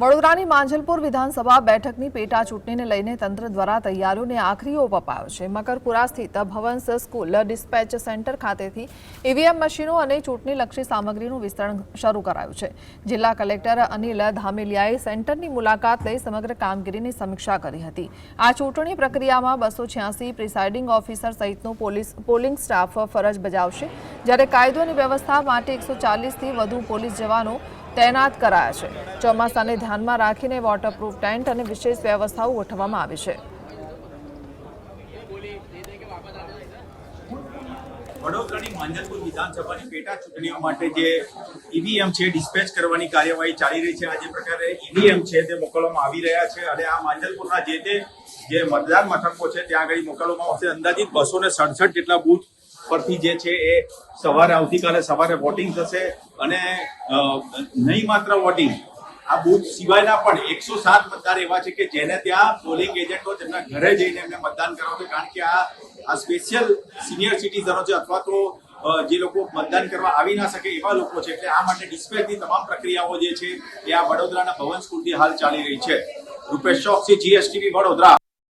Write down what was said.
વડોદરાની માંજલપુર વિધાનસભા બેઠકની પેટા ચૂંટણીને લઈને તંત્ર દ્વારા તૈયારીઓને આખરી ઓપ અપાયો છે। મકરપુરા સ્થિત ભવન્સ સ્કૂલ ડિસ્પેચ સેન્ટર ખાતેથી ઈવીએમ મશીનો અને ચૂંટણીલક્ષી સામગ્રીનું વિતરણ શરૂ કરાયું છે। જિલ્લા કલેક્ટર અનિલ ધામેલિયાએ સેન્ટરની મુલાકાત લઈ સમગ્ર કામગીરીની સમીક્ષા કરી હતી। આ ચૂંટણી પ્રક્રિયામાં 286 પ્રિસાઇડિંગ ઓફિસર સહિતનો પોલિંગ સ્ટાફ ફરજ બજાવશે, જ્યારે કાયદો અને વ્યવસ્થા માટે 140થી વધુ પોલીસ જવાનો તૈનાત કરાયા છે। ચોમાસાને ધ્યાનમાં રાખીને વોટરપ્રૂફ ટેન્ટ અને વિશેષ વ્યવસ્થાઓ ગોઠવવામાં આવી છે। વડોદરાની માંજલપુર વિધાનસભાની પેટા ચૂંટણીઓ માટે જે ઈવીએમ છે ડિસ્પેચ કરવાની કાર્યવાહી ચાલી રહી છે। આ જે પ્રકારે ઈવીએમ છે તે મોકલવામાં આવી રહ્યા છે અને આ માંજલપુરના જે મતદાન મથકો છે ત્યાં આગળ મોકલવામાં આવશે। અંદાજિત 267 જેટલા બૂથ પરથી જે છે એ આવતીકાલે સવારે વોટિંગ થશે અને નહીં માત્ર વોટિંગ, આ બૂથ સિવાયના પણ 107 મતદાર એવા છે કે જેને ત્યાં પોલિંગ એજન્ટો તેમના ઘરે જઈને એમને મતદાન કરાવશે, કારણ કે આ સ્પેશિયલ સિનિયર સિટીઝનો છે અથવા તો જે લોકો મતદાન કરવા આવી ના શકે એવા લોકો છે, એટલે આ માટે ડિસ્પેચની તમામ પ્રક્રિયાઓ જે છે એ આ વડોદરાના ભવન સ્કૂલથી હાલ ચાલી રહી છે। રૂપેશ ચોકસી, GSTV વડોદરા।